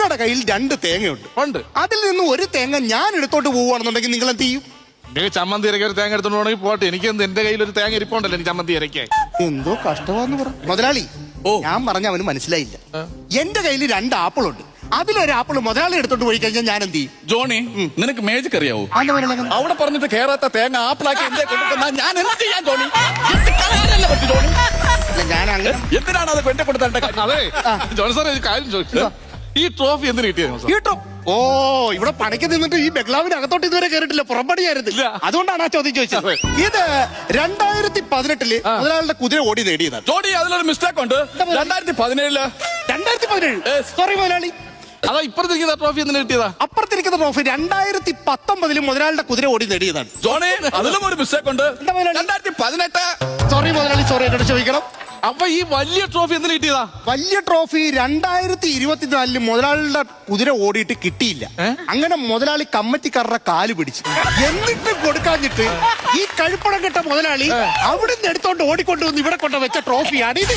നിങ്ങളുടെ കയ്യിൽ 2 തേങ്ങയുണ്ട്. അതിൽ നിന്ന് ഒരു തേങ്ങ ഞാൻ എടുത്തോട്ട് പോവുകയാണെന്നുണ്ടെങ്കിൽ നിങ്ങൾ എന്ത് ചെയ്യും? ചമ്മന്തി ഇറക്കി ഒരു തേങ്ങ എടുത്തോണ്ടെങ്കിൽ പോട്ടെ. എനിക്ക് എന്റെ കയ്യിൽ ഒരു തേങ്ങ ഇരിപ്പുണ്ടല്ലോ, എനിക്ക് ചമ്മന്തി ഇറക്കിയായി. എന്തോ കഷ്ടമാന്ന് പറ മുതലാളി. ഞാൻ പറഞ്ഞ അവന് മനസ്സിലായില്ല. എന്റെ കയ്യിൽ 2 ആപ്പിളുണ്ട്. അതിലൊരു ആപ്പിൾ മുതലാളി എടുത്തോണ്ട് പോയി കഴിഞ്ഞാൽ ഞാൻ എന്ത് ചെയ്യും? ജോണി, നിനക്ക് മേജിക് അറിയാവോ? അവിടെ പറഞ്ഞിട്ട് കേറാത്ത തേങ്ങ ആപ്പിളാക്കി എന്റെ കൊടുക്കുന്ന ഞാൻ എന്ത് ചെയ്യാൻ ജോണി? ഞാൻ അങ്ങനെ എന്തിനാണ് അത് എന്റെ കൊടുത്തേണ്ട കാര്യം? അതെ ജോണി സാറേ, ഒരു കാര്യം ചോദിച്ചു, ഈ ട്രോഫി എന്തിനു കിട്ടിയത്? കേട്ടോ, ഓ ഇവിടെ പണിക്ക് നിന്നിട്ട് ഈ ബംഗ്ലാവിനകത്തോട്ട് ഇതുവരെ കയറിയിട്ടില്ല, പുറംപടിയായിരുന്നില്ല. അതുകൊണ്ടാണ് ആ ചോദ്യം ചോദിച്ചത്. ഇത് 2018 മുതലാളിയുടെ കുതിര ഓടി നേടിയതാണ്. ജോണി, അതിലൊരു മിസ്റ്റേക്ക് ഉണ്ട്. 2017 സോറി മുതലാളി. അതാ ഇപ്പുറത്തിരിക്കുന്ന ട്രോഫി എന്തിനു കിട്ടിയതാ? അപ്പുറത്തിരിക്കുന്ന ട്രോഫി 2019 മുതലാളിയുടെ കുതിര ഓടി നേടിയതാണ്. ജോണി, അതിലും ഒരു മിസ്റ്റേക്ക് ഉണ്ട്. 2018. സോറി മുതലാളി, സോറി, എന്നോട് ക്ഷമിക്കണം. അപ്പൊ ഈ വലിയ ട്രോഫി എന്തിനു കിട്ടിയതാ? വലിയ ട്രോഫി 2024 മുതലാളിയുടെ കുതിര ഓടിയിട്ട് കിട്ടിയില്ല. അങ്ങനെ മുതലാളി കമ്മറ്റിക്കാരുടെ കാല് പിടിച്ചു. എന്നിട്ട് കൊടുക്കാഞ്ഞിട്ട് ഈ കഴുപ്പണം കെട്ട മുതലാളി അവിടുന്ന് എടുത്തോണ്ട് ഓടിക്കൊണ്ടുവന്ന് ഇവിടെ കൊണ്ട് വെച്ച ട്രോഫിയാണ് ഇത്.